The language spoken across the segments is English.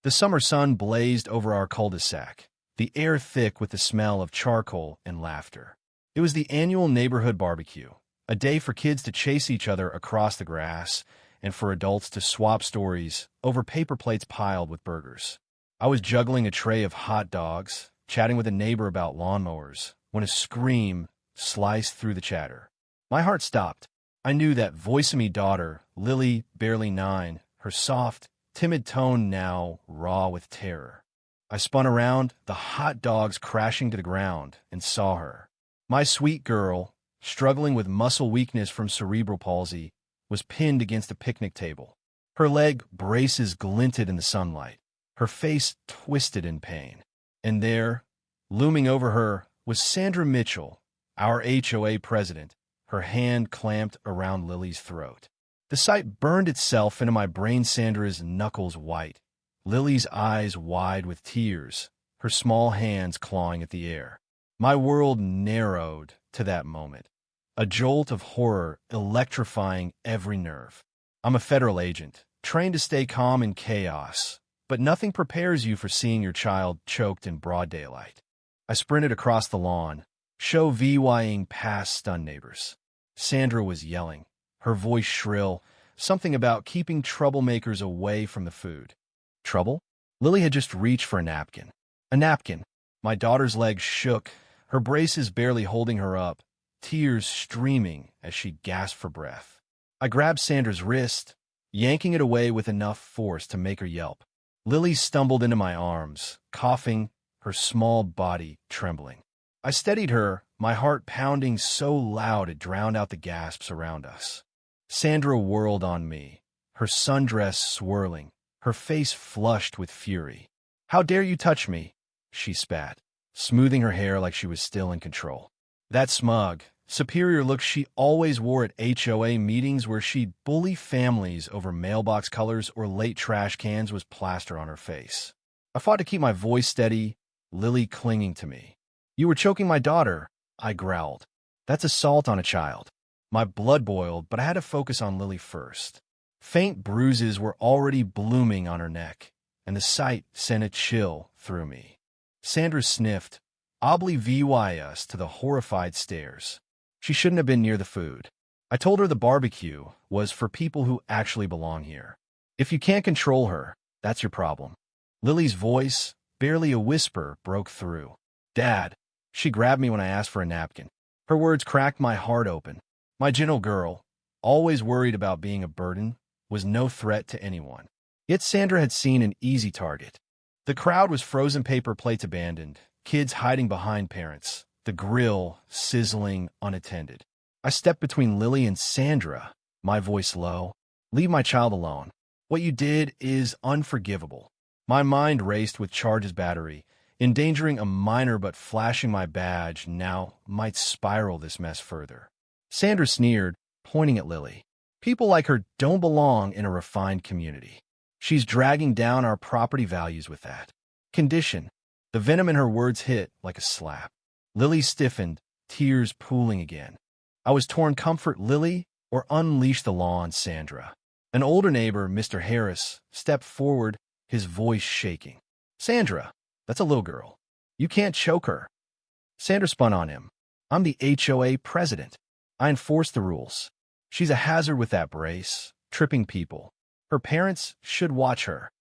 The summer sun blazed over our cul-de-sac, the air thick with the smell of charcoal and laughter. It was the annual neighborhood barbecue, a day for kids to chase each other across the grass and for adults to swap stories over paper plates piled with burgers. I was juggling a tray of hot dogs, chatting with a neighbor about lawnmowers, when a scream sliced through the chatter. My heart stopped. I knew that voice-of-me daughter, Lily, barely 9, her soft, timid tone now raw with terror. I spun around, the hot dogs crashing to the ground, and saw her. My sweet girl, struggling with muscle weakness from cerebral palsy, was pinned against a picnic table. Her leg braces glinted in the sunlight, her face twisted in pain. And there, looming over her, was Sandra Mitchell, our HOA president, her hand clamped around Lily's throat. The sight burned itself into my brain. Sandra's knuckles white, Lily's eyes wide with tears, her small hands clawing at the air. My world narrowed to that moment, a jolt of horror electrifying every nerve. I'm a federal agent, trained to stay calm in chaos, but nothing prepares you for seeing your child choked in broad daylight. I sprinted across the lawn, VYing past stunned neighbors. Sandra was yelling, her voice shrill, something about keeping troublemakers away from the food. Trouble? Lily had just reached for a napkin. A napkin. My daughter's legs shook, her braces barely holding her up, tears streaming as she gasped for breath. I grabbed Sandra's wrist, yanking it away with enough force to make her yelp. Lily stumbled into my arms, coughing, her small body trembling. I steadied her, my heart pounding so loud it drowned out the gasps around us. Sandra whirled on me, her sundress swirling, her face flushed with fury. "How dare you touch me?" she spat, smoothing her hair like she was still in control. That smug, superior look she always wore at HOA meetings where she'd bully families over mailbox colors or late trash cans was plaster on her face. I fought to keep my voice steady, Lily clinging to me. "You were choking my daughter," I growled. "That's assault on a child." My blood boiled, but I had to focus on Lily first. Faint bruises were already blooming on her neck, and the sight sent a chill through me. Sandra sniffed, VY us to the horrified stares. She shouldn't have been near the food. I told her the barbecue was for people who actually belong here. If you can't control her, that's your problem. Lily's voice, barely a whisper, broke through. "Dad." She grabbed me when I asked for a napkin. Her words cracked my heart open. My gentle girl, always worried about being a burden, was no threat to anyone. Yet Sandra had seen an easy target. The crowd was frozen paper plates abandoned, kids hiding behind parents, the grill sizzling unattended. I stepped between Lily and Sandra, my voice low. "Leave my child alone. What you did is unforgivable." My mind raced with Charge's battery, endangering a minor, but flashing my badge now might spiral this mess further. Sandra sneered, pointing at Lily. "People like her don't belong in a refined community. She's dragging down our property values with that condition." The venom in her words hit like a slap. Lily stiffened, tears pooling again. I was torn: comfort Lily or unleash the law on Sandra. An older neighbor, Mr. Harris, stepped forward, his voice shaking. "Sandra, that's a little girl. You can't choke her." Sandra spun on him. "I'm the HOA president. I enforce the rules. She's a hazard with that brace, tripping people. Her parents should watch her."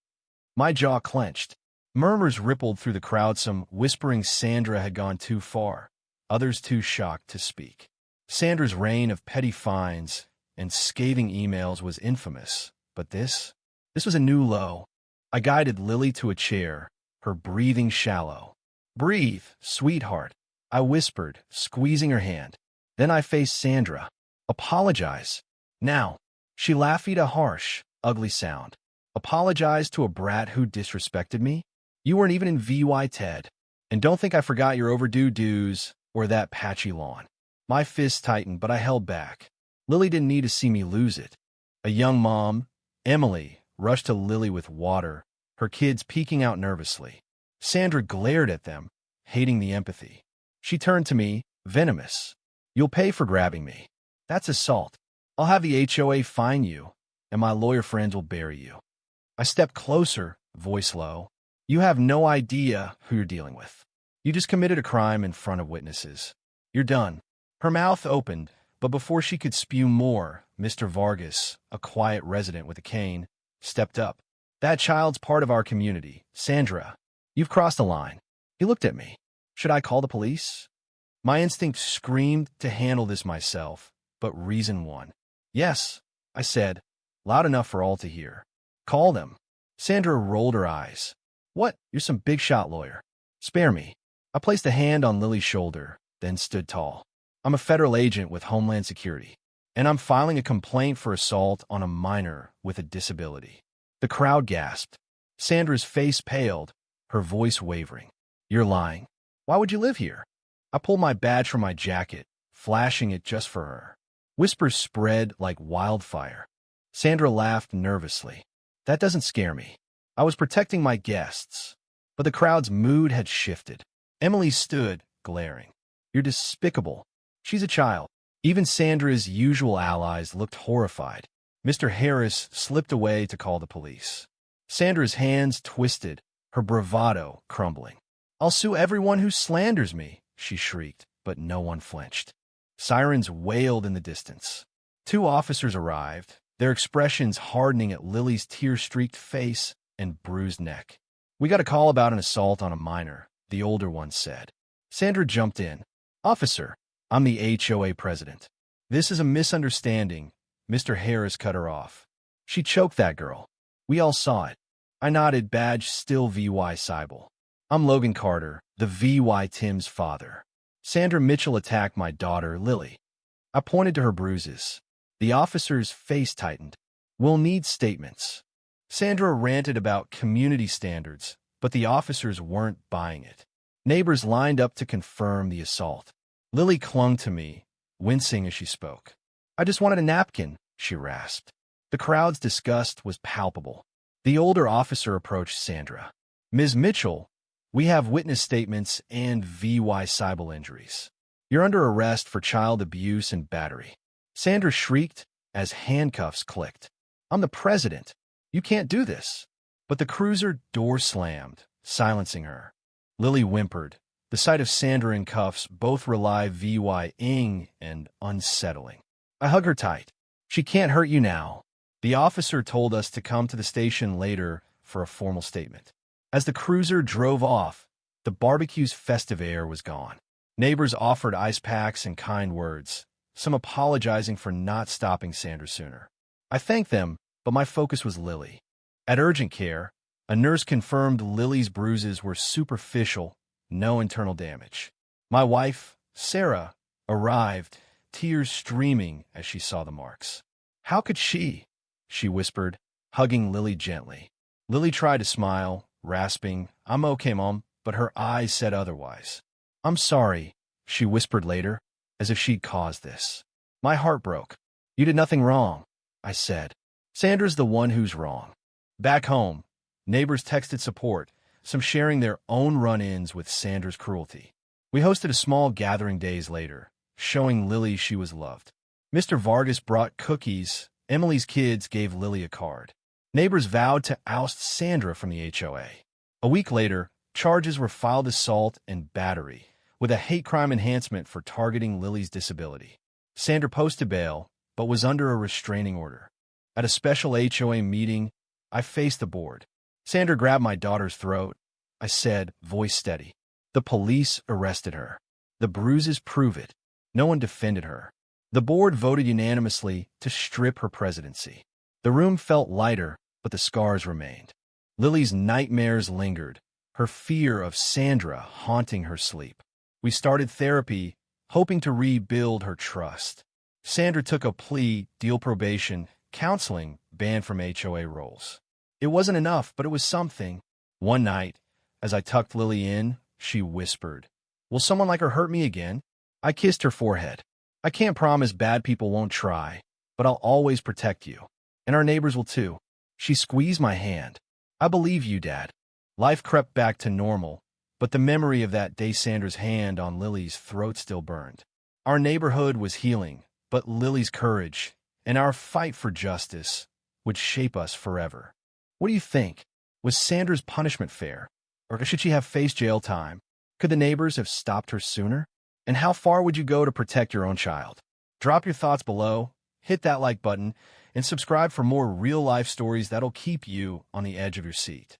My jaw clenched. Murmurs rippled through the crowd, some whispering Sandra had gone too far, others too shocked to speak. Sandra's reign of petty fines and scathing emails was infamous, but this was a new low. I guided Lily to a chair, her breathing shallow. "Breathe, sweetheart," I whispered, squeezing her hand. Then I faced Sandra. "Apologize. Now." She laughed, a harsh, ugly sound. "Apologize to a brat who disrespected me? You weren't even in VY, Ted. And don't think I forgot your overdue dues or that patchy lawn." My fist tightened, but I held back. Lily didn't need to see me lose it. A young mom, Emily, rushed to Lily with water, her kids peeking out nervously. Sandra glared at them, hating the empathy. She turned to me, venomous. "You'll pay for grabbing me. That's assault. I'll have the HOA fine you, and my lawyer friends will bury you." I stepped closer, voice low. You have no idea who you're dealing with. You just committed a crime in front of witnesses. You're done. Her mouth opened, but before she could spew more, Mr. Vargas, a quiet resident with a cane, stepped up. That child's part of our community. Sandra, you've crossed the line. He looked at me. Should I call the police? My instinct screamed to handle this myself, but reason won. Yes, I said, loud enough for all to hear. Call them. Sandra rolled her eyes. What? You're some big-shot lawyer. Spare me. I placed a hand on Lily's shoulder, then stood tall. I'm a federal agent with Homeland Security, and I'm filing a complaint for assault on a minor with a disability. The crowd gasped. Sandra's face paled, her voice wavering. You're lying. Why would you live here? I pulled my badge from my jacket, flashing it just for her. Whispers spread like wildfire. Sandra laughed nervously. That doesn't scare me. I was protecting my guests. But the crowd's mood had shifted. Emily stood, glaring. You're despicable. She's a child. Even Sandra's usual allies looked horrified. Mr. Harris slipped away to call the police. Sandra's hands twisted, her bravado crumbling. I'll sue everyone who slanders me, she shrieked, but no one flinched. Sirens wailed in the distance. 2 officers arrived, their expressions hardening at Lily's tear-streaked face and bruised neck. We got a call about an assault on a minor, the older one said. Sandra jumped in. Officer, I'm the HOA president. This is a misunderstanding. Mr. Harris cut her off. She choked that girl. We all saw it. I nodded, badge still VY Seibel. I'm Logan Carter, the VY Tim's father. Sandra Mitchell attacked my daughter, Lily. I pointed to her bruises. The officer's face tightened. We'll need statements. Sandra ranted about community standards, but the officers weren't buying it. Neighbors lined up to confirm the assault. Lily clung to me, wincing as she spoke. I just wanted a napkin, she rasped. The crowd's disgust was palpable. The older officer approached Sandra. Ms. Mitchell, we have witness statements and VY Seibel injuries. You're under arrest for child abuse and battery. Sandra shrieked as handcuffs clicked. I'm the president. You can't do this. But the cruiser door slammed, silencing her. Lily whimpered. The sight of Sandra in cuffs both relied VY-ing and unsettling. I hug her tight. She can't hurt you now. The officer told us to come to the station later for a formal statement. As the cruiser drove off, the barbecue's festive air was gone. Neighbors offered ice packs and kind words, some apologizing for not stopping Sandra sooner. I thanked them, but my focus was Lily. At urgent care, a nurse confirmed Lily's bruises were superficial, no internal damage. My wife, Sarah, arrived, tears streaming as she saw the marks. How could she whispered, hugging Lily gently. Lily tried to smile, rasping, I'm okay, Mom, but her eyes said otherwise. I'm sorry, she whispered later, as if she'd caused this. My heart broke. You did nothing wrong, I said. Sandra's the one who's wrong. Back home, neighbors texted support, some sharing their own run-ins with Sandra's cruelty. We hosted a small gathering days later, showing Lily she was loved. Mr. Vargas brought cookies. Emily's kids gave Lily a card. Neighbors vowed to oust Sandra from the HOA. A week later, charges were filed assault and battery, with a hate crime enhancement for targeting Lily's disability. Sandra posted bail, but was under a restraining order. At a special HOA meeting, I faced the board. Sandra grabbed my daughter's throat. I said, voice steady. The police arrested her. The bruises prove it. No one defended her. The board voted unanimously to strip her presidency. The room felt lighter, but the scars remained. Lily's nightmares lingered, her fear of Sandra haunting her sleep. We started therapy, hoping to rebuild her trust. Sandra took a plea, deal probation, counseling, banned from HOA roles. It wasn't enough, but it was something. One night, as I tucked Lily in, she whispered, "Will someone like her hurt me again?" I kissed her forehead. I can't promise bad people won't try, but I'll always protect you. And our neighbors will too. She squeezed my hand. I believe you, Dad. Life crept back to normal, but the memory of that day Sandra's hand on Lily's throat still burned. Our neighborhood was healing, but Lily's courage and our fight for justice would shape us forever. What do you think? Was Sandra's punishment fair? Or should she have faced jail time? Could the neighbors have stopped her sooner? And how far would you go to protect your own child? Drop your thoughts below, hit that like button, and subscribe for more real-life stories that'll keep you on the edge of your seat.